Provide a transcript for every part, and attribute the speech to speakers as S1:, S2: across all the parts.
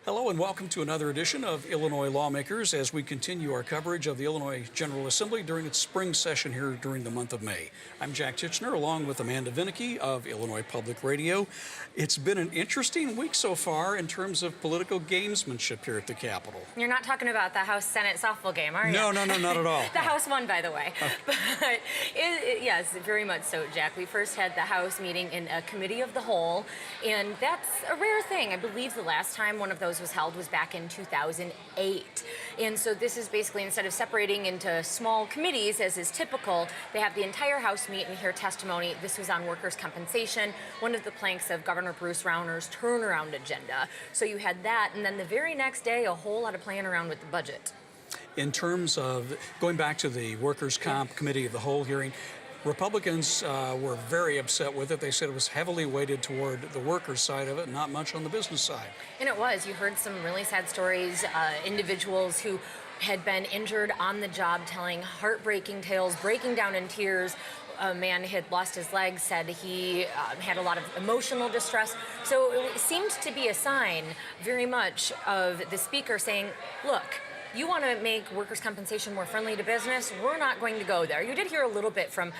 S1: Hello and welcome to another edition of Illinois Lawmakers as we continue our coverage of the Illinois General Assembly during its spring session here during the month of May. I'm Jak Tichenor along with Amanda Vinicky of Illinois Public Radio. It's been an interesting week so far in terms of political gamesmanship here at the Capitol.
S2: You're not talking about the House-Senate softball game, are you?
S1: No, not at all.
S2: The House won, by the way. But yes, very much so, Jak. We first had the House meeting in a committee of the whole, and that's a rare thing. I believe the last time one of those was held was back in 2008. And so this is basically, instead of separating into small committees, as is typical, they have the entire House meet and hear testimony. This was on workers' compensation, one of the planks of Governor Bruce Rauner's turnaround agenda. So you had that, and then the very next day, a whole lot of playing around with the budget.
S1: In terms of going back to the Workers' Comp Committee of the Whole hearing, Republicans were very upset with it. They said it was heavily weighted toward the workers' side of it, not much on the business side. And
S2: it was. You heard some really sad stories, individuals who had been injured on the job telling heartbreaking tales, breaking down in tears. A man had lost his leg, said he had a lot of emotional distress. So it seemed to be a sign very much of the speaker saying, look, you want to make workers' compensation more friendly to business? We're not going to go there. You did hear a little bit from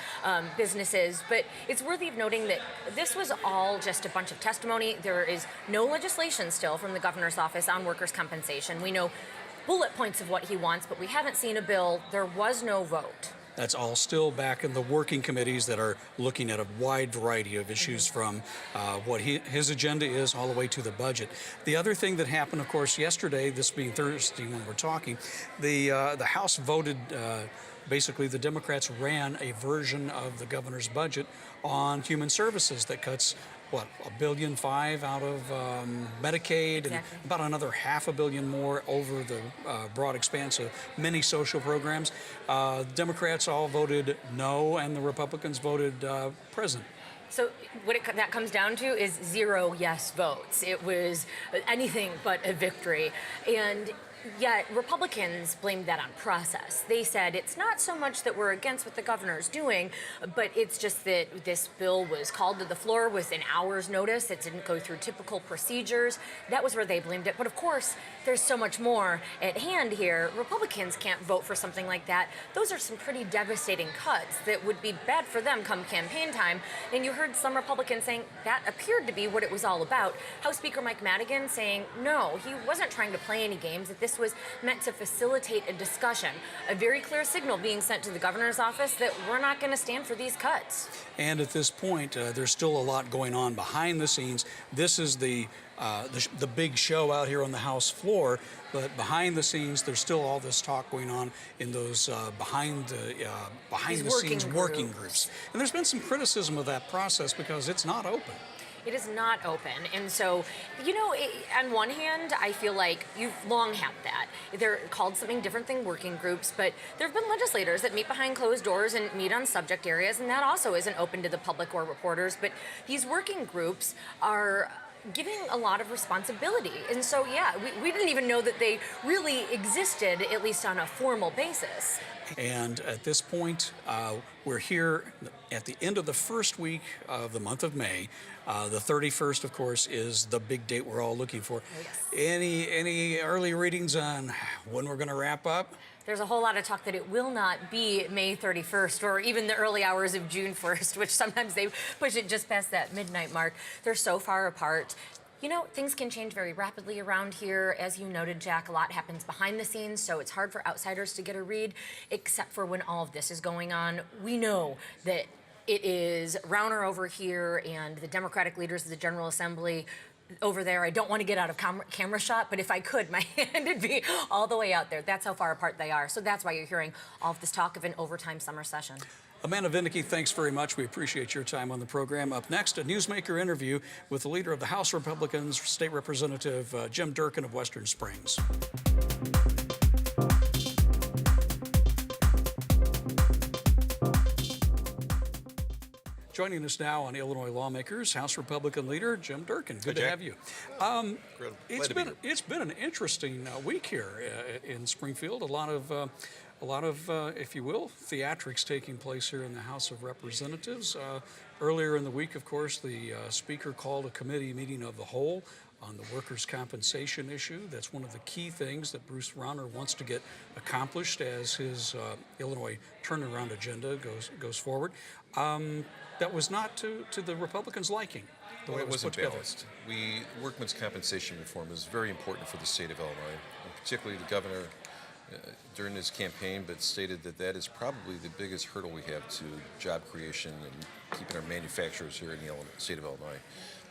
S2: businesses, but it's worthy of noting that this was all just a bunch of testimony. There is no legislation still from the governor's office on workers' compensation. We know bullet points of what he wants, but we haven't seen a bill. There was no vote.
S1: That's all still back in the working committees that are looking at a wide variety of issues from what his agenda is all the way to the budget. The other thing that happened, of course, yesterday, this being Thursday when we're talking, the House voted, basically the Democrats ran a version of the governor's budget on human services that cuts what, $1.5 billion out of Medicaid,
S2: exactly.
S1: And about another $500 million more over the broad expanse of many social programs. Democrats all voted no, and the Republicans voted present.
S2: So what that comes down to is 0 yes votes. It was anything but a victory. And yet Republicans blamed that on process. They said it's not so much that we're against what the governor's doing, but it's just that this bill was called to the floor with an hour's notice. It didn't go through typical procedures. That was where they blamed it. But of course, there's so much more at hand here. Republicans can't vote for something like that. Those are some pretty devastating cuts that would be bad for them come campaign time. And you heard some Republicans saying that appeared to be what it was all about. House Speaker Mike Madigan saying, no, he wasn't trying to play any games, that this was meant to facilitate a discussion, a very clear signal being sent to the governor's office that we're not going to stand for these cuts.
S1: And at this point, there's still a lot going on behind the scenes. This is the big show out here on the House floor, but behind the scenes, there's still all this talk going on in those behind the scenes working groups. And there's been some criticism of that process because it's not open.
S2: It is not open. And so, you know, on one hand, I feel like you've long had that. They're called something different than working groups, but there have been legislators that meet behind closed doors and meet on subject areas, and that also isn't open to the public or reporters. But these working groups are giving a lot of responsibility. And so, yeah, we didn't even know that they really existed, at least on a formal basis.
S1: And at this point, we're here at the end of the first week of the month of May. The 31st, of course, is the big date we're all looking for. Yes. Any early readings on when we're going to wrap up?
S2: There's a whole lot of talk that it will not be May 31st or even the early hours of June 1st, which sometimes they push it just past that midnight mark. They're so far apart. You know, things can change very rapidly around here. As you noted, Jak, a lot happens behind the scenes, so it's hard for outsiders to get a read, except for when all of this is going on. We know that it is Rauner over here and the Democratic leaders of the General Assembly over there. I don't want to get out of camera shot, but if I could, my hand would be all the way out there. That's how far apart they are. So that's why you're hearing all of this talk of an overtime summer session.
S1: Amanda Vinicky, thanks very much. We appreciate your time on the program. Up next, a newsmaker interview with the leader of the House Republicans, State Representative Jim Durkin of Western Springs. Joining us now on Illinois Lawmakers, House Republican leader Jim Durkin. Good to have you. It's been an interesting week here in Springfield. A lot of a lot of, if you will, theatrics taking place here in the House of Representatives. Earlier in the week, of course, the Speaker called a committee meeting of the whole on the workers' compensation issue. That's one of the key things that Bruce Rauner wants to get accomplished as his Illinois turnaround agenda goes forward. That was not to the Republicans' liking. The way
S3: Well, it
S1: was
S3: wasn't
S1: put together.
S3: balanced. Workmen's compensation reform is very important for the state of Illinois, and particularly the governor during his campaign, but stated that that is probably the biggest hurdle we have to job creation and keeping our manufacturers here in the state of Illinois.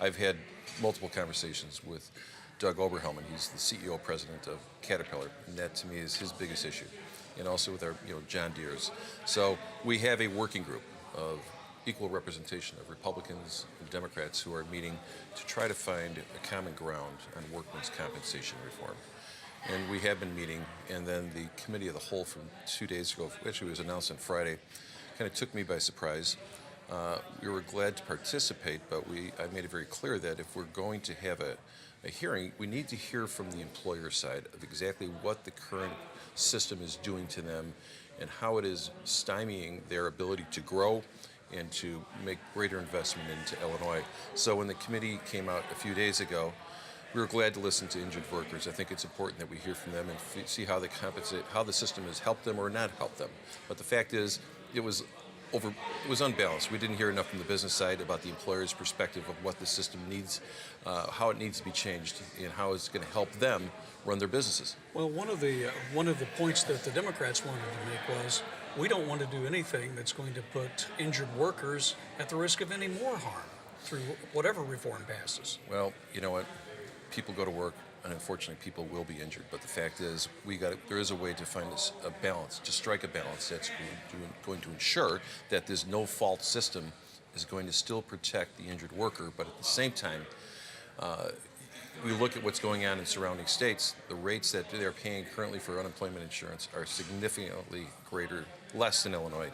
S3: I've had multiple conversations with Doug Oberhelman. He's the CEO president of Caterpillar, and that to me is his biggest issue, and also with our John Deere's. So we have a working group of equal representation of Republicans and Democrats who are meeting to try to find a common ground on workmen's compensation reform. And we have been meeting, and then the committee of the whole from 2 days ago, actually it was announced on Friday, kind of took me by surprise. We were glad to participate, but I made it very clear that if we're going to have a hearing, we need to hear from the employer side of exactly what the current system is doing to them and how it is stymieing their ability to grow and to make greater investment into Illinois. So when the committee came out a few days ago, we were glad to listen to injured workers. I think it's important that we hear from them and see how how the system has helped them or not helped them. But the fact is, it was unbalanced. We didn't hear enough from the business side about the employer's perspective of what the system needs, how it needs to be changed, and how it's going to help them run their businesses.
S1: Well, one of the points that the Democrats wanted to make was we don't want to do anything that's going to put injured workers at the risk of any more harm through whatever reform passes.
S3: Well, you know what? People go to work, and unfortunately, people will be injured. But the fact is, there is a way to find a balance, to strike a balance that's going to ensure that this no-fault system is going to still protect the injured worker, but at the same time, we look at what's going on in surrounding states. The rates that they're paying currently for unemployment insurance are significantly less than Illinois.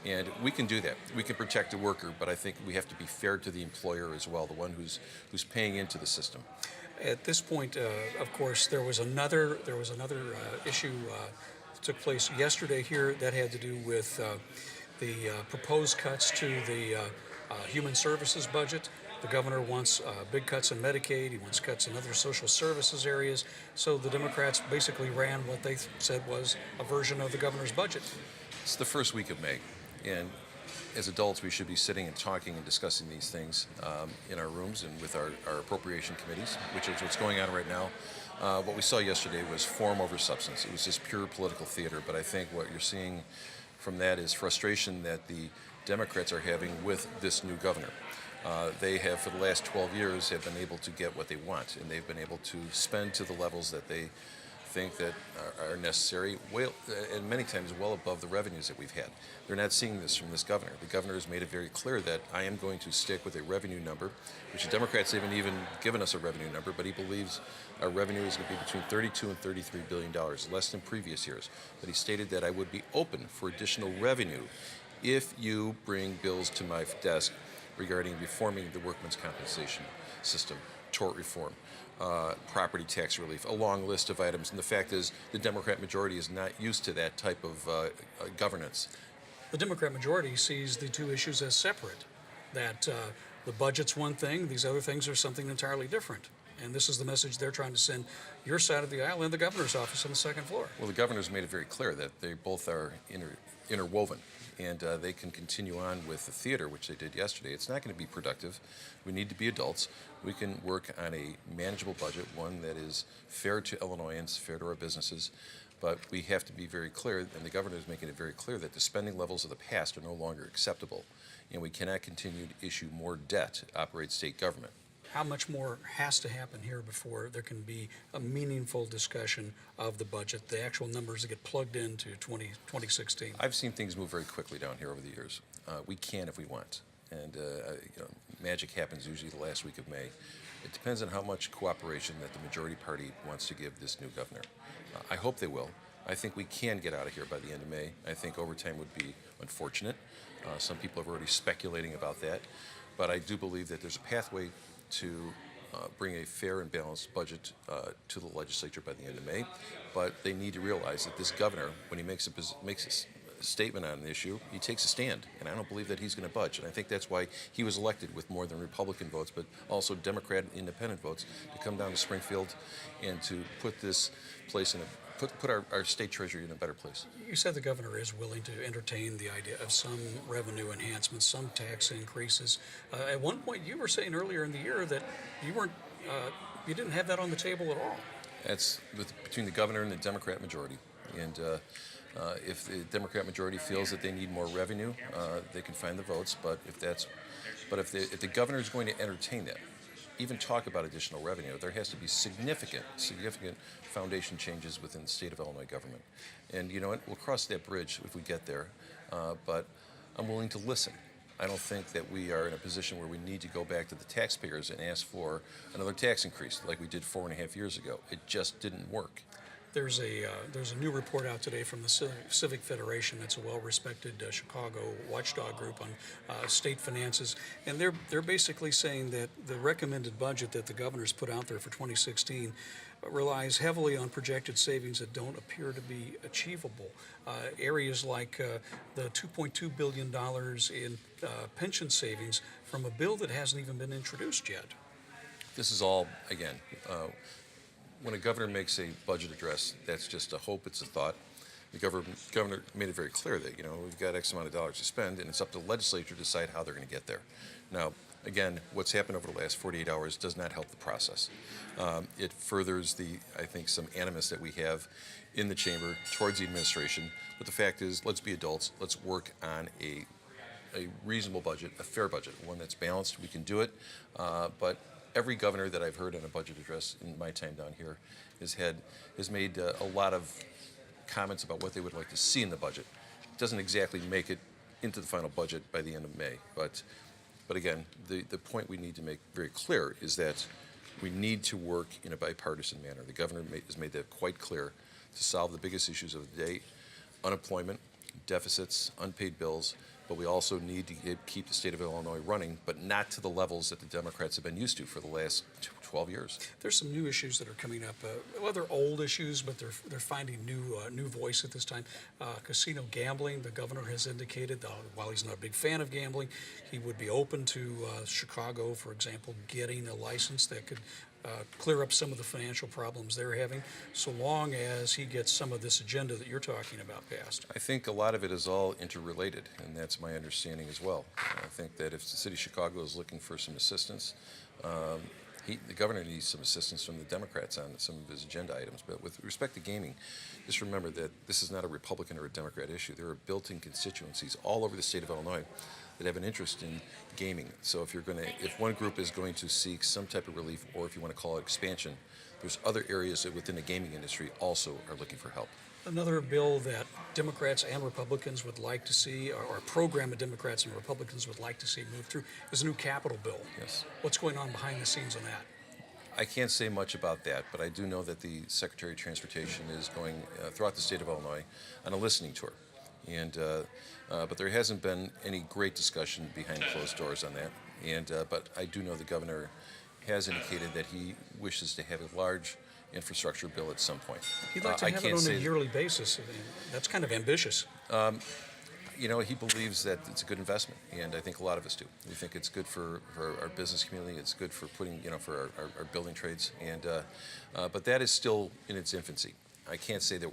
S3: And we can do that. We can protect the worker, but I think we have to be fair to the employer as well, the one who's paying into the system.
S1: At this point, of course, there was another issue that took place yesterday here that had to do with the proposed cuts to the human services budget. The governor wants big cuts in Medicaid. He wants cuts in other social services areas. So the Democrats basically ran what they said was a version of the governor's budget.
S3: It's the first week of May, and as adults, we should be sitting and talking and discussing these things in our rooms and with our appropriation committees, which is what's going on right now. What we saw yesterday was form over substance. It was just pure political theater, but I think what you're seeing from that is frustration that the Democrats are having with this new governor. They have, for the last 12 years, have been able to get what they want, and they've been able to spend to the levels that they think that are necessary, and many times well above the revenues that we've had. They're not seeing this from this governor. The governor has made it very clear that I am going to stick with a revenue number, which the Democrats haven't even given us a revenue number, but he believes our revenue is going to be between $32 and $33 billion, less than previous years. But he stated that I would be open for additional revenue if you bring bills to my desk regarding reforming the workmen's compensation system, tort reform, property tax relief, a long list of items. And the fact is, the Democrat majority is not used to that type of governance.
S1: The Democrat majority sees the two issues as separate, that the budget's one thing, these other things are something entirely different. And this is the message they're trying to send your side of the aisle and the governor's office on the second floor.
S3: Well, the governor's made it very clear that they both are interwoven, and they can continue on with the theater, which they did yesterday. It's not going to be productive. We need to be adults. We can work on a manageable budget, one that is fair to Illinoisans, fair to our businesses, but we have to be very clear, and the governor is making it very clear, that the spending levels of the past are no longer acceptable, and we cannot continue to issue more debt to operate state government.
S1: How much more has to happen here before there can be a meaningful discussion of the budget, the actual numbers that get plugged into 2016?
S3: I've seen things move very quickly down here over the years. We can if we want. And magic happens usually the last week of May. It depends on how much cooperation that the majority party wants to give this new governor. I hope they will. I think we can get out of here by the end of May. I think overtime would be unfortunate. Some people are already speculating about that. But I do believe that there's a pathway to bring a fair and balanced budget to the legislature by the end of May. But they need to realize that this governor, when he makes a statement on an issue, he takes a stand, and I don't believe that he's going to budge. And I think that's why he was elected with more than Republican votes, but also Democrat and independent votes, to come down to Springfield and to put this place in put our state treasury in a better place.
S1: You said the governor is willing to entertain the idea of some revenue enhancements, some tax increases. At one point, you were saying earlier in the year that you didn't have that on the table at all.
S3: That's between the governor and the Democrat majority, and if the Democrat majority feels that they need more revenue, they can find the votes. But if the governor is going to entertain that, even talk about additional revenue, there has to be significant foundation changes within the state of Illinois government. And you know what? We'll cross that bridge if we get there. But I'm willing to listen. I don't think that we are in a position where we need to go back to the taxpayers and ask for another tax increase like we did 4.5 years ago. It just didn't work.
S1: There's a new report out today from the Civic Federation. That's a well-respected Chicago watchdog group on state finances, and they're basically saying that the recommended budget that the governor's put out there for 2016 relies heavily on projected savings that don't appear to be achievable. Areas like the $2.2 billion in pension savings from a bill that hasn't even been introduced yet.
S3: This is all, again, when a governor makes a budget address, that's just a hope, it's a thought. The governor made it very clear that, we've got X amount of dollars to spend, and it's up to the legislature to decide how they're going to get there. Now, again, what's happened over the last 48 hours does not help the process. It furthers I think, some animus that we have in the chamber towards the administration. But the fact is, let's be adults. Let's work on a reasonable budget, a fair budget, one that's balanced. We can do it, but every governor that I've heard on a budget address in my time down here has made a lot of comments about what they would like to see in the budget. It doesn't exactly make it into the final budget by the end of May. But again, the point we need to make very clear is that we need to work in a bipartisan manner. The governor has made that quite clear to solve the biggest issues of the day: unemployment, deficits, unpaid bills. But we also need to keep the state of Illinois running, but not to the levels that the Democrats have been used to for the last 12 years.
S1: There's some new issues that are coming up. Well, they're old issues, but they're finding new voice at this time. Casino gambling. The governor has indicated that while he's not a big fan of gambling, he would be open to Chicago, for example, getting a license that could clear up some of the financial problems they're having, so long as he gets some of this agenda that you're talking about passed.
S3: I think a lot of it is all interrelated, and that's my understanding as well. I think that if the city of Chicago is looking for some assistance, the governor needs some assistance from the Democrats on some of his agenda items. But with respect to gaming, just remember that this is not a Republican or a Democrat issue. There are built-in constituencies all over the state of Illinois that have an interest in gaming. So if one group is going to seek some type of relief, or if you want to call it expansion, there's other areas that within the gaming industry also are looking for help.
S1: Another bill that Democrats and Republicans would like to see, or a program of Democrats and Republicans would like to see move through, is a new capital bill.
S3: Yes.
S1: What's going on behind the scenes on that?
S3: I can't say much about that, but I do know that the Secretary of Transportation is going throughout the state of Illinois on a listening tour. But there hasn't been any great discussion behind closed doors on that. But I do know the governor has indicated that he wishes to have a large infrastructure bill at some point.
S1: He'd like to have it on a yearly basis. That's kind of ambitious.
S3: He believes that it's a good investment, and I think a lot of us do. We think it's good for our business community. It's good for putting, for our building trades, but that is still in its infancy. I can't say that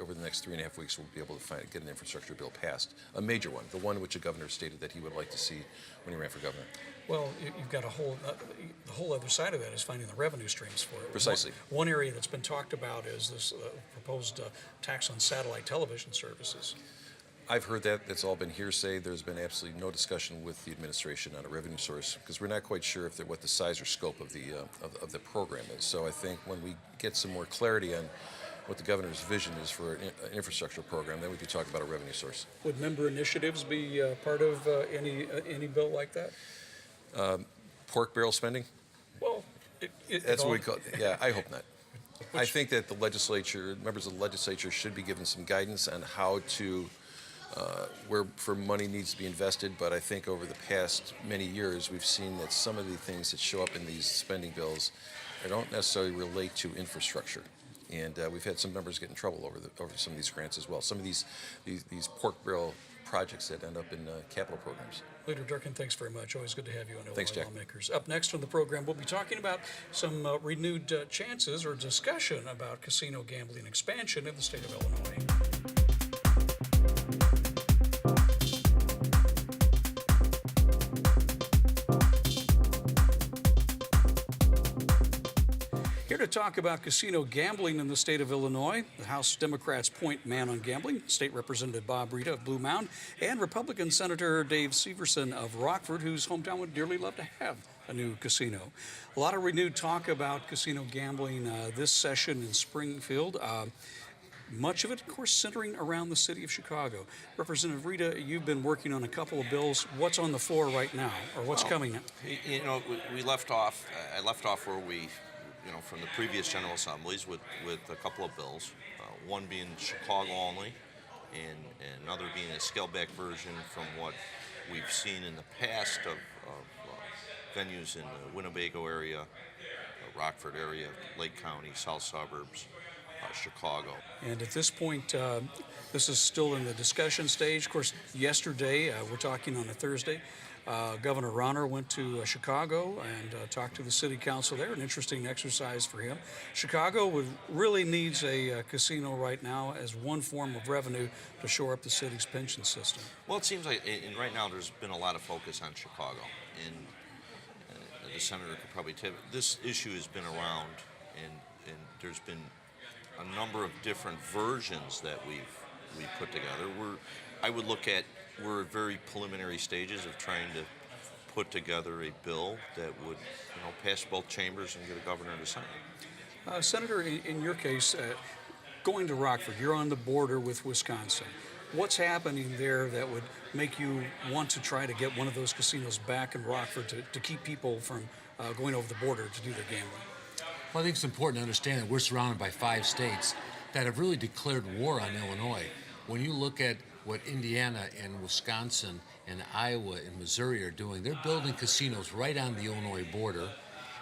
S3: over the next 3.5 weeks we'll be able to get an infrastructure bill passed, a major one, the one which the governor stated that he would like to see when he ran for governor.
S1: Well, you've got the whole other side of that is finding the revenue streams for it.
S3: Precisely.
S1: One area that's been talked about is this proposed tax on satellite television services.
S3: I've heard that. It's all been hearsay. There's been absolutely no discussion with the administration on a revenue source because we're not quite sure what the size or scope of the program is. So I think when we get some more clarity on what the governor's vision is for an infrastructure program, then we could talk about a revenue source.
S1: Would member initiatives be part of any bill like that?
S3: Pork barrel spending?
S1: Well,
S3: that's what we call it. Yeah, I hope not. I think that members of the legislature should be given some guidance on how to for money needs to be invested, but I think over the past many years we've seen that some of the things that show up in these spending bills don't necessarily relate to infrastructure. And we've had some members get in trouble over some of these grants as well. Some of these pork barrel projects that end up in capital programs.
S1: Leader Durkin, thanks very much. Always good to have you on
S3: Thanks,
S1: Illinois
S3: Jack.
S1: Lawmakers. Up next on the program, we'll be talking about some renewed chances or discussion about casino gambling expansion in the state of Illinois. Here to talk about casino gambling in the state of Illinois, the House Democrats' point man on gambling, State Representative Bob Rita of Blue Mound, and Republican Senator Dave Syverson of Rockford, whose hometown would dearly love to have a new casino. A lot of renewed talk about casino gambling this session in Springfield. Much of it, of course, centering around the city of Chicago. Representative Rita, you've been working on a couple of bills. What's on the floor right now, or what's coming up?
S4: You know, we left off. I left off where we, from the previous General Assemblies with a couple of bills. One being Chicago only, and another being a scaled-back version from what we've seen in the past of venues in the Winnebago area, Rockford area, Lake County, South Suburbs, Chicago.
S1: And at this point, this is still in the discussion stage. Of course, yesterday, we're talking on a Thursday, Governor Rauner went to Chicago and talked to the city council there, an interesting exercise for him. Chicago really needs a casino right now as one form of revenue to shore up the city's pension system.
S4: Well, it seems like, and right now there's been a lot of focus on Chicago, and the senator could probably tell you, this issue has been around, and there's been a number of different versions that we've put together. We're at very preliminary stages of trying to put together a bill that would, pass both chambers and get a governor to sign it.
S1: Senator, in your case, going to Rockford, you're on the border with Wisconsin. What's happening there that would make you want to try to get one of those casinos back in Rockford to keep people from going over the border to do their gambling?
S5: Well, I think it's important to understand that we're surrounded by 5 states that have really declared war on Illinois. When you look at what Indiana and Wisconsin and Iowa and Missouri are doing, they're building casinos right on the Illinois border.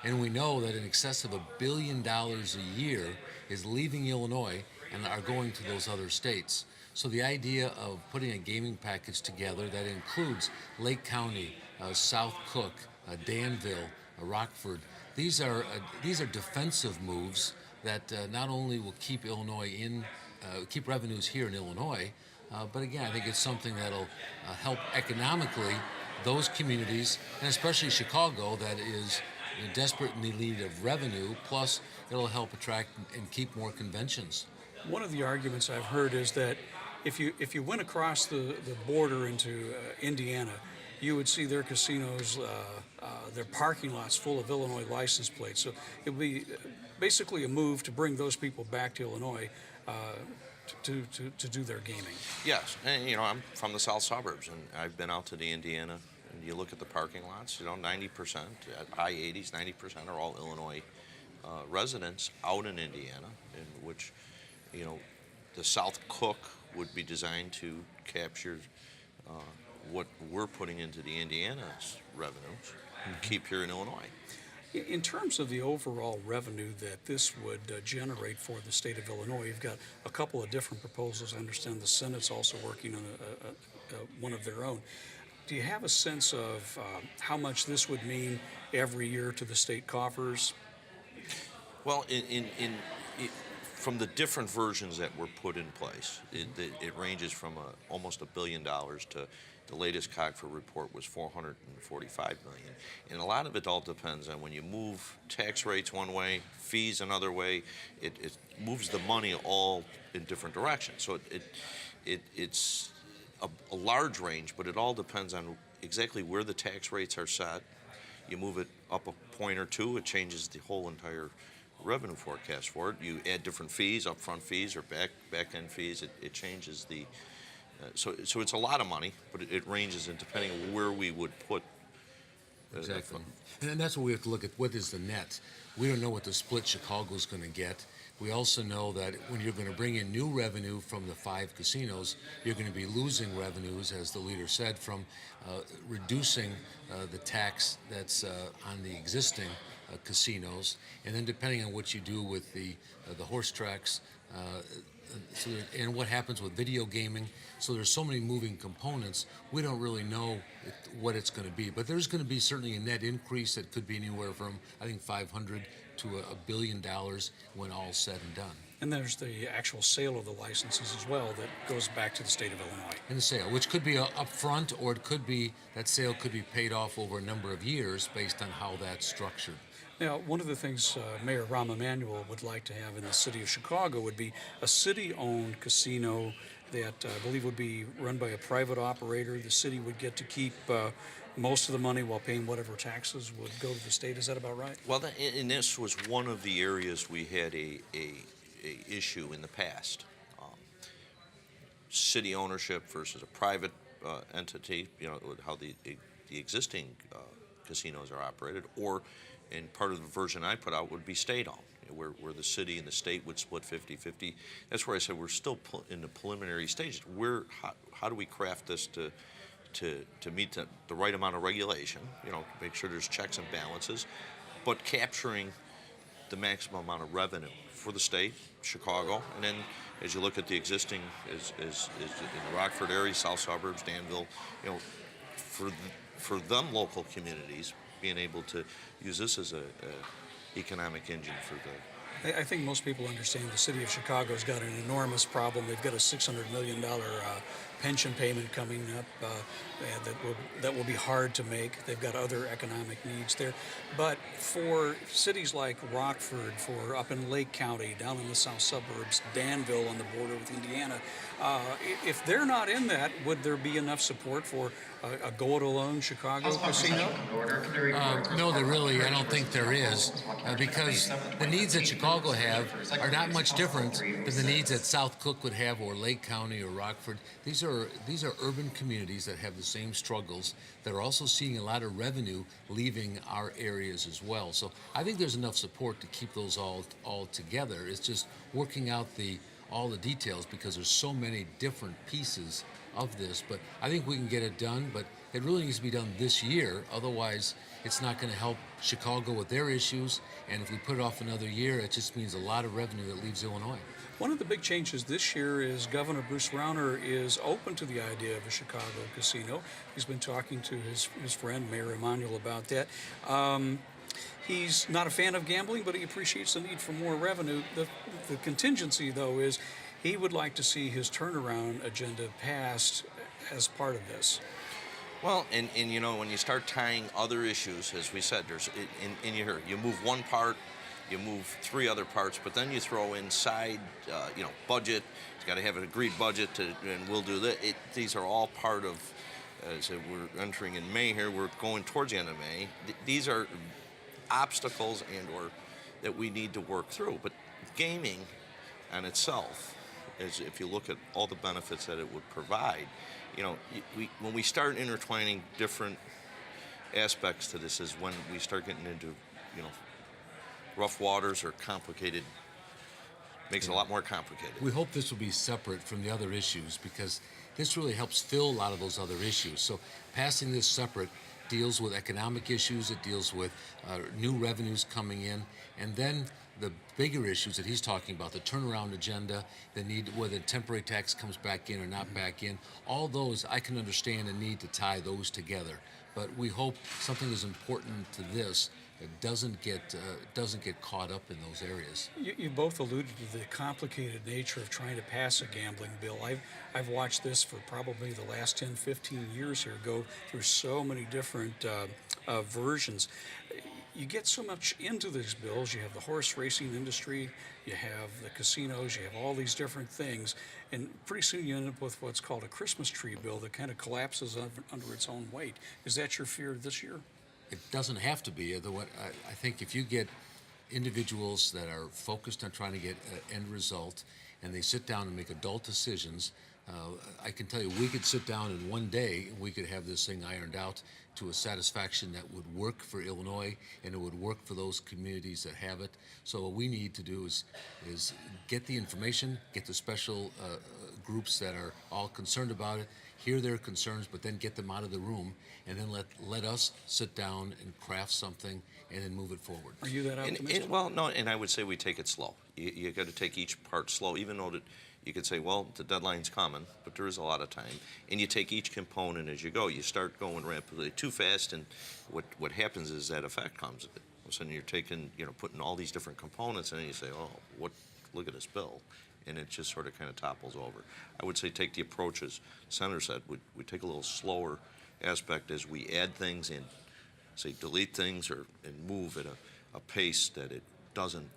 S5: And we know that in excess of $1 billion a year is leaving Illinois and are going to those other states. So the idea of putting a gaming package together that includes Lake County, South Cook, Danville, Rockford, these are defensive moves that not only will keep keep revenues here in Illinois, but again, I think it's something that'll help economically those communities, and especially Chicago, that is desperately in need of revenue. Plus, it'll help attract and keep more conventions.
S1: One of the arguments I've heard is that if you went across the border into Indiana, you would see their casinos, their parking lots full of Illinois license plates. So it would be basically a move to bring those people back to Illinois to do their gaming.
S4: Yes, and I'm from the South Suburbs, and I've been out to the Indiana, and you look at the parking lots, 90%, high 80s, 90% are all Illinois residents out in Indiana, in which, the South Cook would be designed to capture what we're putting into the Indiana's revenues, keep here in Illinois.
S1: In terms of the overall revenue that this would generate for the state of Illinois, you've got a couple of different proposals. I understand the Senate's also working on one of their own. Do you have a sense of how much this would mean every year to the state coffers?
S4: Well, from the different versions that were put in place, it ranges from almost $1 billion to the latest COGFR report was $445 million. And a lot of it all depends on when you move tax rates one way, fees another way, it moves the money all in different directions. So it's a large range, but it all depends on exactly where the tax rates are set. You move it up a point or two, it changes the whole entire revenue forecast for it. You add different fees, upfront fees or back-end fees, it changes the... So it's a lot of money, but it ranges in depending on where we would put.
S5: Exactly. And that's what we have to look at. What is the net? We don't know what the split Chicago's going to get. We also know that when you're going to bring in new revenue from the 5 casinos, you're going to be losing revenues, as the leader said, from reducing the tax that's on the existing casinos, and then depending on what you do with the horse tracks, and what happens with video gaming. So there's so many moving components, we don't really know what it's going to be. But there's going to be certainly a net increase that could be anywhere from, I think, $500 to $1 billion when all's said and done.
S1: And there's the actual sale of the licenses as well that goes back to the state of Illinois.
S5: And the sale, which could be up front, or it could be, that sale could be paid off over a number of years based on how that's structured.
S1: Now, one of the things Mayor Rahm Emanuel would like to have in the city of Chicago would be a city-owned casino that I believe would be run by a private operator. The city would get to keep most of the money while paying whatever taxes would go to the state. Is that about right?
S4: Well, and this was one of the areas we had a issue in the past. City ownership versus a private entity, how the existing casinos are operated, or, and part of the version I put out would be state-owned, where the city and the state would split 50-50. That's where I said we're still in the preliminary stages. How do we craft this to meet the right amount of regulation, make sure there's checks and balances, but capturing the maximum amount of revenue for the state, Chicago, and then as you look at the existing, is in the Rockford area, south suburbs, Danville, for them local communities, being able to use this as a economic engine for the.
S1: I think most people understand the city of Chicago's got an enormous problem. They've got a $600 million pension payment coming up that will be hard to make. They've got other economic needs there. But for cities like Rockford, for up in Lake County, down in the south suburbs, Danville on the border with Indiana, if they're not in that, would there be enough support for a go-it-alone Chicago casino?
S5: No, I don't think there is, because the needs that Chicago have are not much different than the needs that South Cook would have, or Lake County, or Rockford. These are urban communities that have the same struggles. That are also seeing a lot of revenue leaving our areas as well. So I think there's enough support to keep those all together. It's just working out all the details, because there's so many different pieces of this. But I think we can get it done, but it really needs to be done this year. Otherwise, it's not going to help Chicago with their issues. And if we put it off another year, it just means a lot of revenue that leaves Illinois.
S1: One of the big changes this year is Governor Bruce Rauner is open to the idea of a Chicago casino. He's been talking to his friend, Mayor Emanuel, about that. He's not a fan of gambling, but he appreciates the need for more revenue. The contingency, though, is he would like to see his turnaround agenda passed as part of this.
S4: Well, and when you start tying other issues, as we said, you move one part, you move 3 other parts, but then you throw inside, budget. It's got to have an agreed budget, and we'll do that. These are all part of. So we're entering in May here. We're going towards the end of May. These are obstacles and/or that we need to work through. But gaming, on itself, if you look at all the benefits that it would provide, when we start intertwining different aspects to this, is when we start getting into, rough waters or complicated, makes it a lot more complicated.
S5: We hope this will be separate from the other issues, because this really helps fill a lot of those other issues. So passing this separate deals with economic issues, it deals with new revenues coming in, and then the bigger issues that he's talking about, the turnaround agenda, the need, whether temporary tax comes back in or not back in, all those I can understand and need to tie those together. But we hope something as important to this doesn't get caught up in those areas.
S1: You both alluded to the complicated nature of trying to pass a gambling bill. I've watched this for probably the last 10, 15 years here go through so many different versions. You get so much into these bills. You have the horse racing industry, you have the casinos, you have all these different things, and pretty soon you end up with what's called a Christmas tree bill that kind of collapses under its own weight. Is that your fear this year?
S5: It doesn't have to be. I think if you get individuals that are focused on trying to get an end result, and they sit down and make adult decisions, I can tell you, we could sit down in one day and we could have this thing ironed out to a satisfaction that would work for Illinois and it would work for those communities that have it. So what we need to do is get the information, get the special groups that are all concerned about it, hear their concerns, but then get them out of the room and then let us sit down and craft something and then move it forward.
S1: Are you that optimistic?
S4: Well, no, and I would say we take it slow. You got to take each part slow, even though you could say, well, the deadline's coming, but there is a lot of time. And you take each component as you go. You start going rapidly too fast, and what happens is that effect comes. All of a sudden you're taking, putting all these different components, and then you say, oh, look at this bill. And it just sort of kind of topples over. I would say take the approach, as Senator said, we take a little slower aspect as we add things in, say delete things and move at a pace that it doesn't,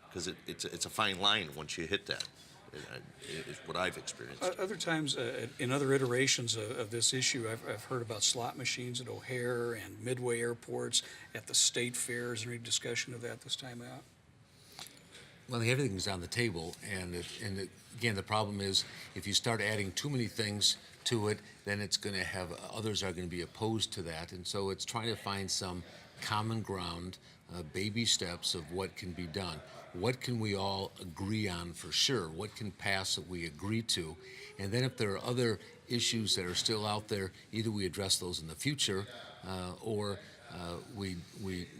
S4: because it's a fine line once you hit that. Is what I've experienced.
S1: Other times, in other iterations of this issue, I've heard about slot machines at O'Hare and Midway airports, at the state fair. Is there any discussion of that this time out?
S5: Well, everything's on the table, and again, the problem is if you start adding too many things to it, then it's going to have others are going to be opposed to that, and so it's trying to find some common ground, baby steps of what can be done. What can we all agree on for sure? What can pass that we agree to? And then if there are other issues that are still out there, either we address those in the future or we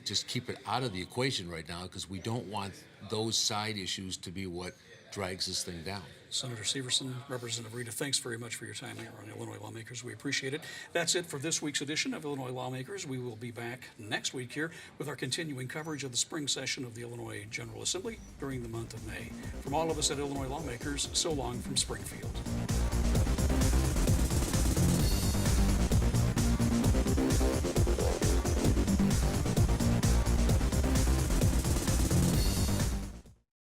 S5: just keep it out of the equation right now because we don't want those side issues to be what drags this thing down.
S1: Senator Syverson, Representative Rita, thanks very much for your time here on Illinois Lawmakers. We appreciate it. That's it for this week's edition of Illinois Lawmakers. We will be back next week here with our continuing coverage of the spring session of the Illinois General Assembly during the month of May. From all of us at Illinois Lawmakers, so long from Springfield.